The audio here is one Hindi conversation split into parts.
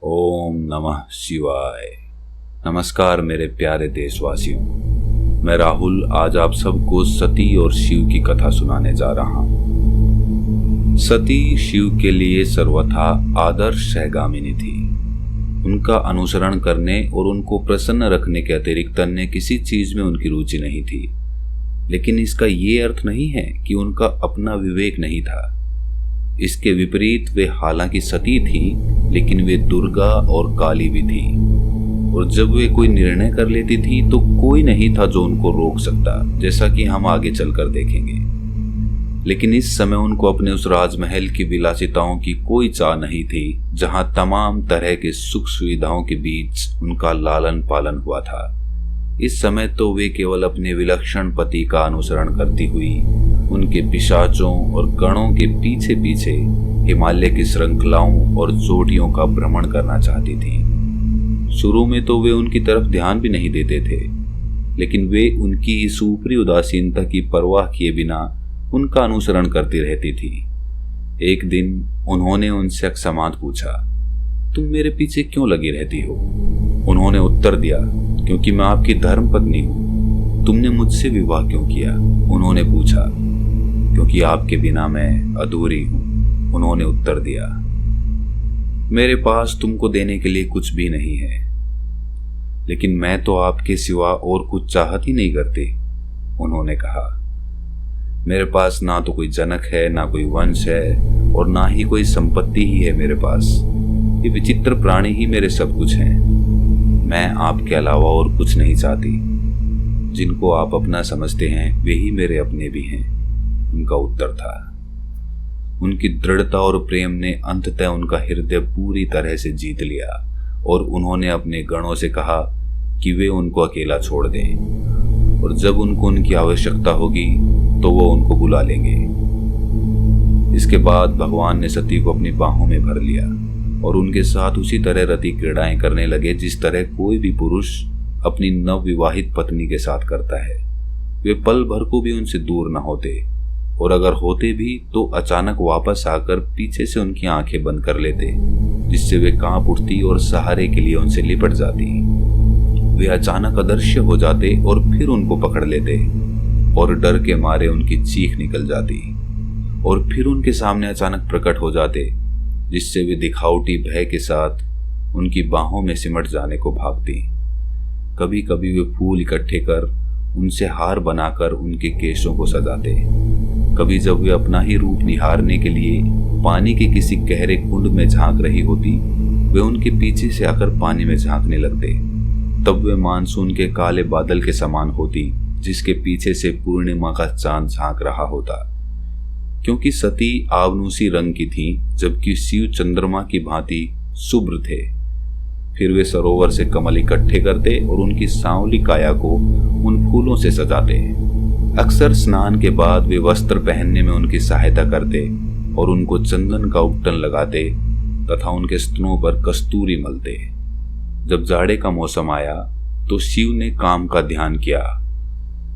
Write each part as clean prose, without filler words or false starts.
ओम नमः शिवाय। नमस्कार मेरे प्यारे देशवासियों, मैं राहुल आज आप सबको सती और शिव की कथा सुनाने जा रहा हूँ। सती शिव के लिए सर्वथा आदर्श सहगामिनी थी। उनका अनुसरण करने और उनको प्रसन्न रखने के अतिरिक्त अन्य किसी चीज में उनकी रुचि नहीं थी। लेकिन इसका ये अर्थ नहीं है कि उनका अपना विवेक नहीं था। इसके विपरीत वे हालांकि सती थी, लेकिन वे दुर्गा और काली भी थी। और जब वे कोई निर्णय कर लेती थी तो कोई नहीं था जो उनको रोक सकता, जैसा कि हम आगे चलकर देखेंगे। लेकिन इस समय उनको अपने उस राजमहल की विलासिताओं की कोई चाह नहीं थी, जहां तमाम तरह के सुख सुविधाओं के बीच उनका लालन पालन हुआ था। इस समय तो वे केवल अपने विलक्षण पति का अनुसरण करती हुई उनके पिशाचों और गणों के पीछे पीछे हिमालय की श्रृंखलाओं और चोटियों का भ्रमण करना चाहती थी। शुरू में तो वे उनकी तरफ ध्यान भी नहीं देते थे, लेकिन वे उनकी इस ऊपरी उदासीनता की परवाह किए बिना उनका अनुसरण करती रहती थी। एक दिन उन्होंने उनसे अकस्मात पूछा, तुम मेरे पीछे क्यों लगी रहती हो? उन्होंने उत्तर दिया, क्योंकि मैं आपकी धर्म पत्नी हूं। तुमने मुझसे विवाह क्यों किया? उन्होंने पूछा। क्योंकि आपके बिना मैं अधूरी हूं, उन्होंने उत्तर दिया। मेरे पास तुमको देने के लिए कुछ भी नहीं है, लेकिन मैं तो आपके सिवा और कुछ चाहत ही नहीं करती, उन्होंने कहा। मेरे पास ना तो कोई जनक है, ना कोई वंश है, और ना ही कोई संपत्ति ही है मेरे पास। ये विचित्र प्राणी ही मेरे सब कुछ हैं। मैं आपके अलावा और कुछ नहीं चाहती। जिनको आप अपना समझते हैं वे ही मेरे अपने भी हैं, उनका उत्तर था। उनकी दृढ़ता और प्रेम ने अंततः उनका हृदय पूरी तरह से जीत लिया, और उन्होंने अपने गणों से कहा कि वे उनको अकेला छोड़ दें, और जब उनको उनकी आवश्यकता होगी तो वो उनको बुला लेंगे। इसके बाद भगवान ने सती को अपनी बाहों में भर लिया और उनके साथ उसी तरह रति क्रीड़ाएं करने लगे जिस तरह कोई भी पुरुष अपनी नवविवाहित पत्नी के साथ करता है। वे पल भर को भी उनसे दूर न होते, और अगर होते भी तो अचानक वापस आकर पीछे से उनकी आंखें बंद कर लेते, जिससे वे कांप उठती और सहारे के लिए उनसे लिपट जाती। वे अचानक अदृश्य हो जाते और फिर उनको पकड़ लेते, और डर के मारे उनकी चीख निकल जाती, और फिर उनके सामने अचानक प्रकट हो जाते, जिससे वे दिखावटी भय के साथ उनकी बाहों में सिमट जाने को भागती। कभी कभी वे फूल इकट्ठे कर उनसे हार बनाकर उनके केशों को सजाते। कभी जब वे अपना ही रूप निहारने के लिए पानी के किसी गहरे कुंड में झांक रही होती, वे उनके पीछे से आकर पानी में झांकने लगते। तब वे मानसून के काले बादल के समान होती, जिसके पीछे से पूर्णिमा का चांद झांक रहा होता। क्योंकि सती आवनूसी रंग की थी, जबकि शिव चंद्रमा की भांति शुभ्र थे। फिर वे सरोवर से कमल इकट्ठे करते और उनकी सांवली काया को उन फूलों से सजाते। अक्सर स्नान के बाद वे वस्त्र पहनने में उनकी सहायता करते और उनको चंदन का उपटन लगाते तथा उनके स्तनों पर कस्तूरी मलते। जब जाड़े का मौसम आया तो शिव ने काम का ध्यान किया।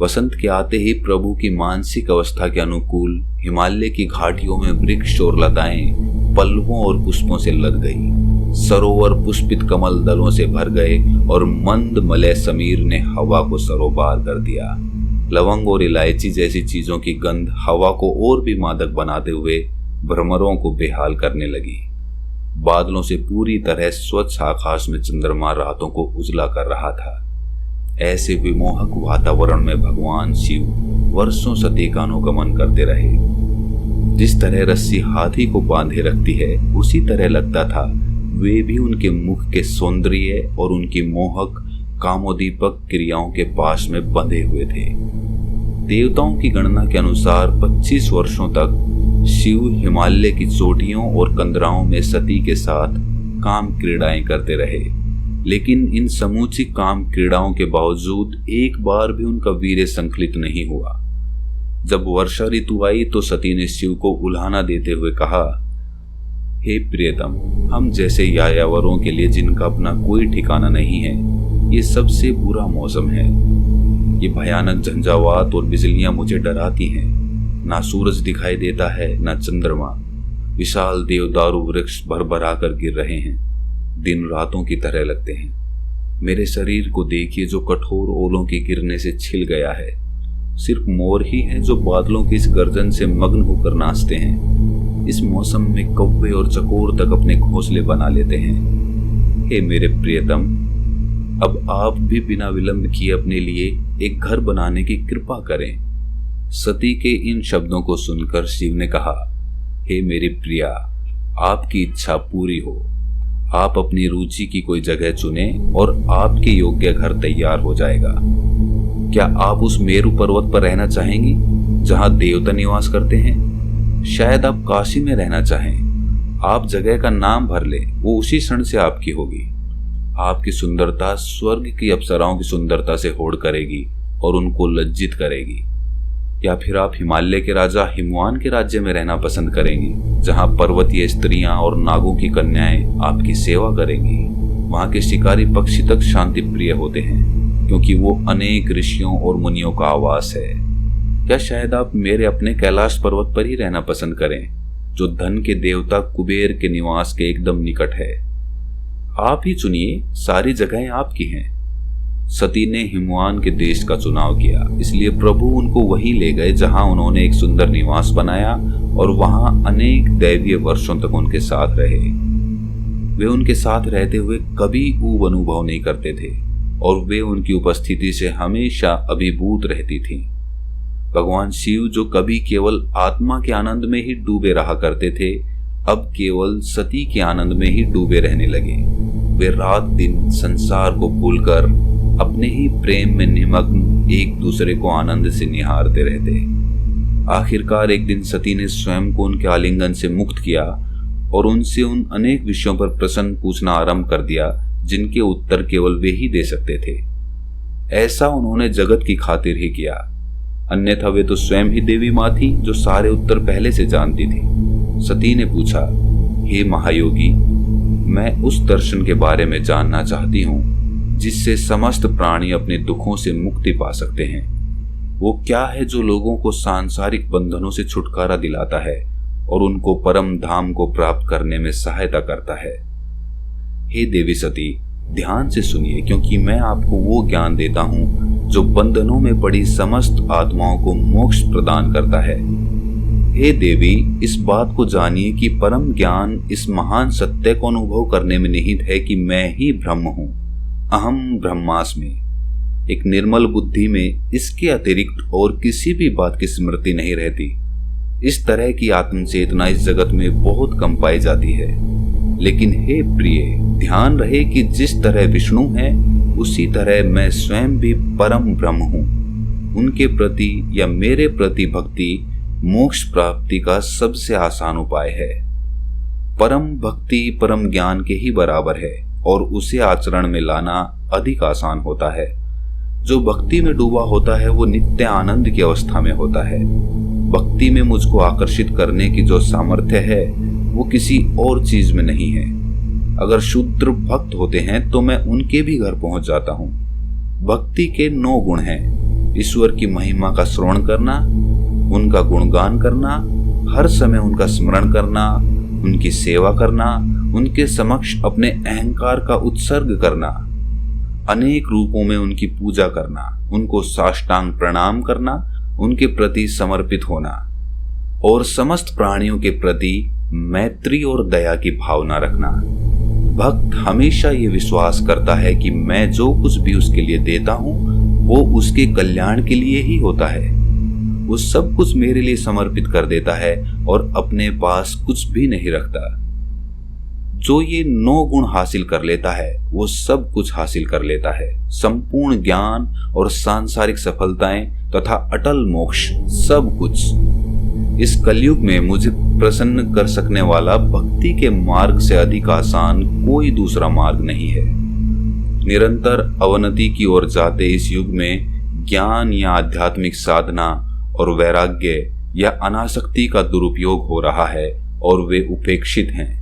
वसंत के आते ही प्रभु की मानसिक अवस्था के अनुकूल हिमालय की घाटियों में वृक्ष और लताएं पल्लवों और पुष्पों से लद गई। सरोवर पुष्पित कमल दलों से भर गए और मंद मलय समीर ने हवा को सरोबार कर दिया। लवंग और इलायची जैसी चीजों की गंध हवा को और भी मादक बनाते हुए भ्रमरों को बेहाल करने लगी। बादलों से पूरी तरह स्वच्छ आकाश में चंद्रमा रातों को उजला कर रहा था। ऐसे विमोहक वातावरण में भगवान शिव वर्षों सती का अनुगमन करते रहे। जिस तरह रस्सी हाथी को बांधे रखती है, उसी तरह लगता था वे भी उनके मुख के सौंदर्य और उनकी मोहक कामोदीपक क्रियाओं के पास में बंधे हुए थे। देवताओं की गणना के अनुसार 25 वर्षों तक शिव हिमालय की चोटियों और कंदराओं में सती के साथ काम क्रीड़ाएं करते रहे। लेकिन इन समूची काम क्रीड़ाओं के बावजूद एक बार भी उनका वीर्य संकलित नहीं हुआ। जब वर्षा ऋतु आई तो सती ने शिव को उल्हाना देते हुए कहा, हे प्रियतम, हम जैसे यायावरों के लिए जिनका अपना कोई ठिकाना नहीं है, ये सबसे बुरा मौसम है। ये भयानक झंझावात और बिजलियां मुझे डराती हैं। ना सूरज दिखाई देता है, ना चंद्रमा। विशाल देवदारू वृक्ष भरभरा कर गिर रहे हैं। दिन रातों की तरह लगते हैं। मेरे शरीर को देखिए जो कठोर ओलों के गिरने से छिल गया है। सिर्फ मोर ही हैं जो बादलों की इस गर्जन से मग्न होकर नाचते हैं। इस मौसम में कौवे और चकोर तक अपने घोंसले बना लेते हैं। हे मेरे प्रियतम, अब आप भी बिना विलंब किए अपने लिए एक घर बनाने की कृपा करें। सती के इन शब्दों को सुनकर शिव ने कहा, हे मेरी प्रिया, आपकी इच्छा पूरी हो। आप अपनी रुचि की कोई जगह चुनें और आपके योग्य घर तैयार हो जाएगा। क्या आप उस मेरु पर्वत पर रहना चाहेंगी जहां देवता निवास करते हैं? शायद आप काशी में रहना चाहें। आप जगह का नाम भर ले, वो उसी क्षण से आपकी होगी। आपकी सुंदरता स्वर्ग की अप्सराओं की सुंदरता से होड़ करेगी और उनको लज्जित करेगी। या फिर आप हिमालय के राजा हिमवान के राज्य में रहना पसंद करेंगी, जहां पर्वतीय स्त्रियां और नागों की कन्याएं आपकी सेवा करेंगी। वहां के शिकारी पक्षी तक शांति प्रिय होते हैं, क्योंकि वो अनेक ऋषियों और मुनियों का आवास है। या शायद आप मेरे अपने कैलाश पर्वत पर ही रहना पसंद करें, जो धन के देवता कुबेर के निवास के एकदम निकट है। आप ही चुनिए, सारी जगहें आपकी हैं। सती ने हिमवान के देश का चुनाव किया, इसलिए प्रभु उनको वहीं ले गए जहां उन्होंने एक सुंदर निवास बनाया और वहां अनेक दैवीय वर्षों तक उनके साथ रहे। वे उनके साथ रहते हुए कभी ऊब अनुभव नहीं करते थे और वे उनकी उपस्थिति से हमेशा अभिभूत रहती थीं। भगवान शिव, जो कभी केवल आत्मा के आनंद में ही डूबे रहा करते थे, अब केवल सती के आनंद में ही डूबे रहने लगे। वे रात दिन संसार को भूलकर अपने ही प्रेम में निमग्न एक दूसरे को आनंद से निहारते रहते। आखिरकार एक दिन सती ने स्वयं को उनके आलिंगन से मुक्त किया और उनसे उन अनेक विषयों पर प्रश्न पूछना आरंभ कर दिया जिनके उत्तर केवल वे ही दे सकते थे। ऐसा उन्होंने जगत की खातिर ही किया, अन्यथा वे तो स्वयं ही देवी माँ थी जो सारे उत्तर पहले से जानती थी। सती ने पूछा, हे महायोगी, मैं उस दर्शन के बारे में जानना चाहती हूँ जिससे समस्त प्राणी अपने दुखों से मुक्ति पा सकते हैं। वो क्या है जो लोगों को सांसारिक बंधनों से छुटकारा दिलाता है और उनको परम धाम को प्राप्त करने में सहायता करता है? हे देवी सती, ध्यान से सुनिए, क्योंकि मैं आपको वो ज्ञान देता हूँ जो बंधनों में पड़ी समस्त आत्माओं को मोक्ष प्रदान करता है। हे देवी, इस बात को जानिए कि परम ज्ञान इस महान सत्य को अनुभव करने में निहित है कि मैं ही ब्रह्म हूँ, अहम ब्रह्मास्मि। एक निर्मल बुद्धि में इसके अतिरिक्त और किसी भी बात की स्मृति नहीं रहती। इस तरह की आत्मचेतना इस जगत में बहुत कम पाई जाती है। लेकिन हे प्रिय, ध्यान रहे कि जिस तरह विष्णु है उसी तरह मैं स्वयं भी परम ब्रह्म हूँ। उनके प्रति या मेरे प्रति भक्ति मोक्ष प्राप्ति का सबसे आसान उपाय है। परम भक्ति परम ज्ञान के ही बराबर है और उसे आचरण में लाना अधिक आसान होता है। जो भक्ति में डूबा होता है वो नित्य आनंद की अवस्था में होता है। भक्ति में मुझको आकर्षित करने की जो सामर्थ्य है वो किसी और चीज में नहीं है। अगर शूद्र भक्त होते हैं तो मैं उनके भी घर पहुंच जाता हूँ। भक्ति के 9 गुण हैं: ईश्वर की महिमा का श्रवण करना, उनका गुणगान करना, हर समय उनका स्मरण करना, उनकी सेवा करना, उनके समक्ष अपने अहंकार का उत्सर्ग करना, अनेक रूपों में उनकी पूजा करना, उनको साष्टांग प्रणाम करना, उनके प्रति समर्पित होना और समस्त प्राणियों के प्रति मैत्री और दया की भावना रखना। भक्त हमेशा ये विश्वास करता है कि मैं जो कुछ भी उसके लिए देता हूँ वो उसके कल्याण के लिए ही होता है। वो सब कुछ मेरे लिए समर्पित कर देता है और अपने पास कुछ भी नहीं रखता। जो ये 9 गुण हासिल कर लेता है वो सब कुछ हासिल कर लेता है। संपूर्ण ज्ञान और सांसारिक सफलताएं तथा अटल मोक्ष, सब कुछ। इस कलयुग में मुझे प्रसन्न कर सकने वाला भक्ति के मार्ग से अधिक आसान कोई दूसरा मार्ग नहीं है। निरंतर अवनति की ओर जाते इस युग में ज्ञान या आध्यात्मिक साधना और वैराग्य या अनासक्ति का दुरुपयोग हो रहा है और वे उपेक्षित हैं।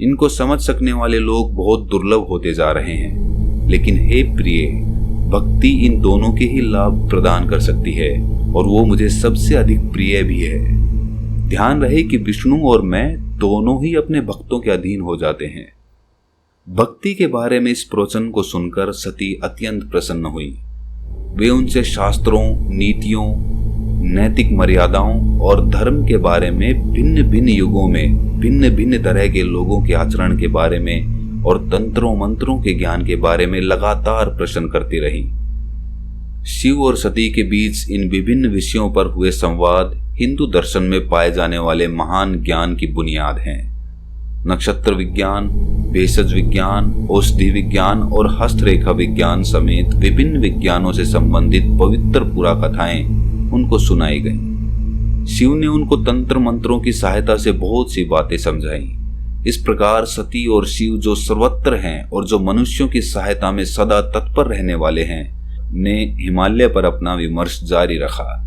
इनको समझ सकने वाले लोग बहुत दुर्लभ होते जा रहे हैं। लेकिन हे प्रिय, भक्ति इन दोनों के ही लाभ प्रदान कर सकती है और वो मुझे सबसे अधिक प्रिय भी है। ध्यान रहे कि विष्णु और मैं दोनों ही अपने भक्तों के अधीन हो जाते हैं। भक्ति के बारे में इस प्रवचन को सुनकर सती अत्यंत प्रसन्न हुई। वे उनसे शास्त्रों, नीतियों, नैतिक मर्यादाओं और धर्म के बारे में भिन्न भिन्न युगों में भिन्न भिन्न तरह के लोगों के आचरण के बारे में और तंत्रों मंत्रों के ज्ञान के बारे में लगातार प्रश्न करती रही। शिव और सती के बीच इन विभिन्न विषयों पर हुए संवाद हिंदू दर्शन में पाए जाने वाले महान ज्ञान की बुनियाद हैं। नक्षत्र विज्ञान, भेषज विज्ञान, औषधि विज्ञान और हस्तरेखा विज्ञान समेत विभिन्न विज्ञानों से संबंधित पवित्र पुरा कथाएं उनको सुनाई गईं। शिव ने उनको तंत्र मंत्रों की सहायता से बहुत सी बातें समझाई। इस प्रकार सती और शिव, जो सर्वत्र हैं और जो मनुष्यों की सहायता में सदा तत्पर रहने वाले हैं, ने हिमालय पर अपना विमर्श जारी रखा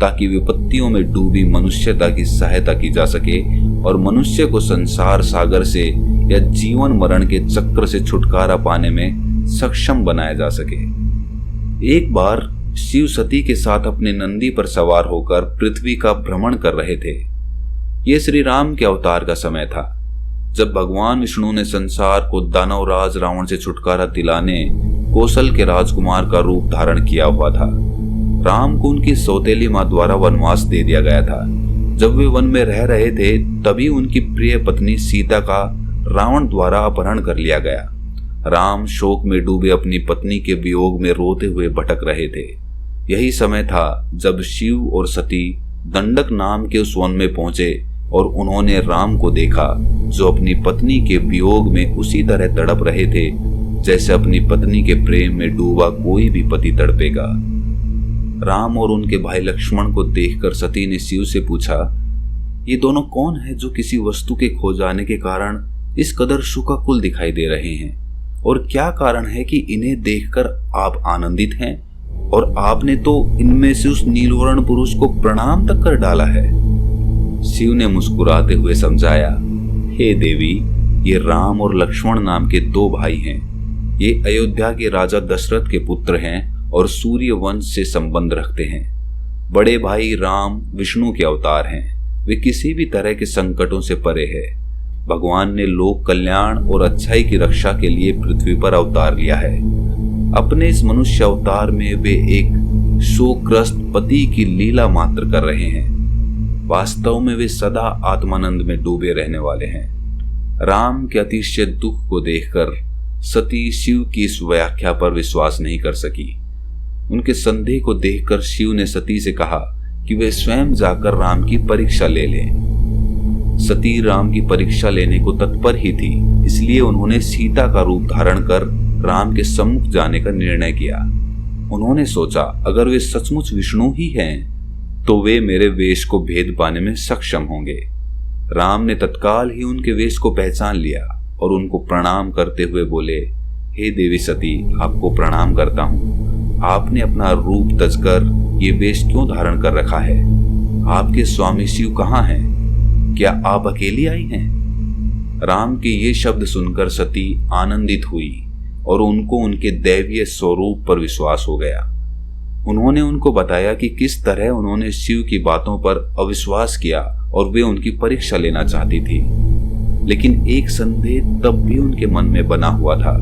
ताकि विपत्तियों में डूबी मनुष्यता की सहायता की जा सके और मनुष्य को संसार सागर से या जीवन मरण के चक्र से छुटकारा पाने में सक्षम बनाया जा सके। एक बार शिव सती के साथ अपने नंदी पर सवार होकर पृथ्वी का भ्रमण कर रहे थे। यह श्री राम के अवतार का समय था, जब भगवान विष्णु ने संसार को दानवराज रावण से छुटकारा दिलाने कौशल के राजकुमार का रूप धारण किया हुआ था। राम को उनकी सौतेली मां द्वारा वनवास दे दिया गया था। जब वे वन में रह रहे थे तभी उनकी प्रिय पत्नी सीता का रावण द्वारा अपहरण कर लिया गया। राम शोक में डूबे अपनी पत्नी के वियोग में रोते हुए भटक रहे थे। यही समय था जब शिव और सती दंडक नाम के उस वन में पहुंचे और उन्होंने राम को देखा, जो अपनी पत्नी के वियोग में उसी तरह तड़प रहे थे जैसे अपनी पत्नी के प्रेम में डूबा कोई भी पति तड़पेगा। राम और उनके भाई लक्ष्मण को देखकर सती ने शिव से पूछा, ये दोनों कौन है जो किसी वस्तु के खो जाने के कारण इस कदर शोकाकुल दिखाई दे रहे हैं, और क्या कारण है कि इन्हें देखकर आप आनंदित हैं और आपने तो इनमें से उस नीलवर्ण पुरुष को प्रणाम तक कर डाला है। शिव ने मुस्कुराते हुए समझाया, हे देवी, ये राम और लक्ष्मण नाम के दो भाई हैं। ये अयोध्या के राजा दशरथ के पुत्र हैं और सूर्य वंश से संबंध रखते हैं। बड़े भाई राम विष्णु के अवतार हैं। वे किसी भी तरह के संकटों से परे हैं। भगवान ने लोक कल्याण और अच्छाई की रक्षा के लिए पृथ्वी पर अवतार लिया है। अपने इस मनुष्य अवतार में वे एक शोकग्रस्त पति की लीला मात्र कर रहे हैं। वास्तव में वे सदा आत्मानंद में डूबे रहने वाले हैं। राम के अतिशय दुख को देखकर सती शिव की इस व्याख्या पर विश्वास नहीं कर सकी। उनके संदेह को देखकर शिव ने सती से कहा कि वे स्वयं जाकर राम की परीक्षा ले लें। सती राम की परीक्षा लेने को तत्पर ही थी, इसलिए उन्होंने सीता का रूप धारण कर राम के सम्मुख जाने का निर्णय किया। उन्होंने सोचा, अगर वे सचमुच विष्णु ही हैं तो वे मेरे वेश को भेद पाने में सक्षम होंगे। राम ने तत्काल ही उनके वेश को पहचान लिया और उनको प्रणाम करते हुए बोले, हे देवी सती, आपको प्रणाम करता हूँ। आपने अपना रूप तजकर ये वेश क्यों धारण कर रखा है? आपके स्वामी शिव कहाँ हैं? क्या आप अकेली आई हैं? राम के ये शब्द सुनकर सती आनंदित हुई और उनको उनके दैवीय स्वरूप पर विश्वास हो गया। उन्होंने उनको बताया कि किस तरह उन्होंने शिव की बातों पर अविश्वास किया और वे उनकी परीक्षा लेना चाहती थी। लेकिन एक संदेह तब भी उनके मन में बना हुआ था।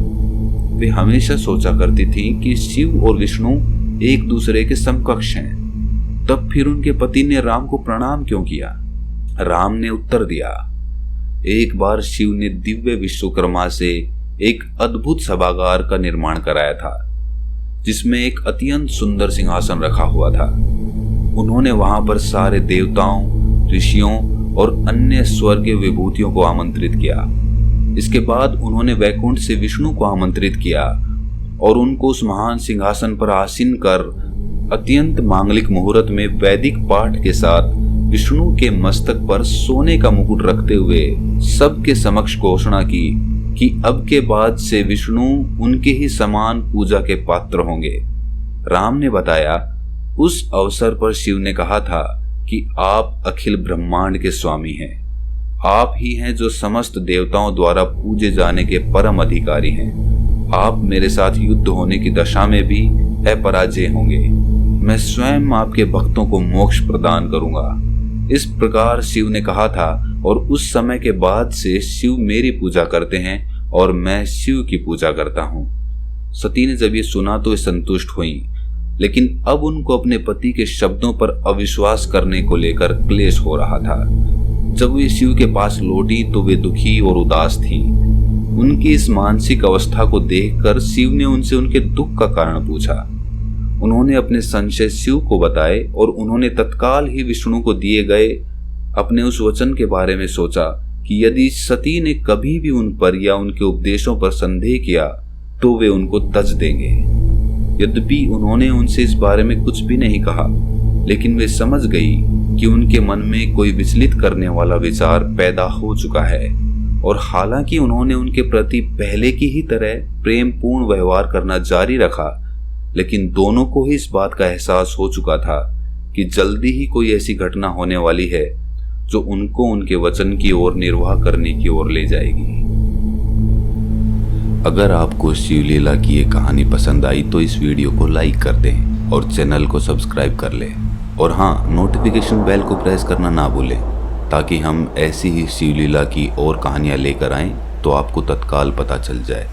वे हमेशा सोचा करती थी कि शिव और विष्णु एक दूसरे के समकक्ष हैं। तब फिर उनके पति ने राम को प्रणाम क्यों किया? राम ने उत्तर दिया, एक बार शिव ने दिव्य विश्वकर्मा से एक अद्भुत सभागार का निर्माण कराया था, जिसमें एक अत्यंत सुंदर सिंहासन रखा हुआ था। उन्होंने वहां पर सारे देवताओं, ऋषियों और अन्य स्वर्गीय विभूतियों को आमंत्रित किया। इसके बाद उन्होंने वैकुंठ से विष्णु को आमंत्रित किया और उनको उस महान सिंहासन पर आसीन कर अत्यंत मांगलिक मुहूर्त में वैदिक पाठ के साथ विष्णु के मस्तक पर सोने का मुकुट रखते हुए सबके समक्ष घोषणा की कि अब के बाद से विष्णु उनके ही समान पूजा के पात्र होंगे। राम ने बताया, उस अवसर पर शिव ने कहा था कि आप अखिल ब्रह्मांड के स्वामी हैं। आप ही हैं जो समस्त देवताओं द्वारा पूजे जाने के परम अधिकारी हैं। आप मेरे साथ युद्ध होने की दशा में भी अपराजय होंगे। मैं स्वयं आपके भक्तों को मोक्ष प्रदान करूंगा। इस प्रकार शिव ने कहा था और उस समय के बाद से शिव मेरी पूजा करते हैं और मैं शिव की पूजा करता हूँ। सती ने जब ये सुना तो संतुष्ट हुई, लेकिन अब उनको अपने पति के शब्दों पर अविश्वास करने को लेकर क्लेश हो रहा था। जब वे शिव के पास लौटी तो वे दुखी और उदास थीं। उनकी इस मानसिक अवस्था को देखकर शिव ने उनसे उनके दुख का कारण पूछा। उन्होंने अपने संशय शिव को बताए और उन्होंने तत्काल ही विष्णु को दिए गए अपने उस वचन के बारे में सोचा कि यदि सती ने कभी भी उन पर या उनके उपदेशों पर संदेह किया तो वे उनको तज देंगे। यद्यपि उन्होंने उनसे इस बारे में कुछ भी नहीं कहा, लेकिन वे समझ गई कि उनके मन में कोई विचलित करने वाला विचार पैदा हो चुका है। और हालांकि उन्होंने उनके प्रति पहले की ही तरह प्रेमपूर्ण व्यवहार करना जारी रखा, लेकिन दोनों को ही इस बात का एहसास हो चुका था कि जल्दी ही कोई ऐसी घटना होने वाली है जो उनको उनके वचन की ओर निर्वाह करने की ओर ले जाएगी। अगर आपको शिवलीला की ये कहानी पसंद आई तो इस वीडियो को लाइक कर दें और चैनल को सब्सक्राइब कर लें। और हाँ, नोटिफिकेशन बेल को प्रेस करना ना भूलें, ताकि हम ऐसी ही शिवलीला की और कहानियाँ लेकर आएं तो आपको तत्काल पता चल जाए।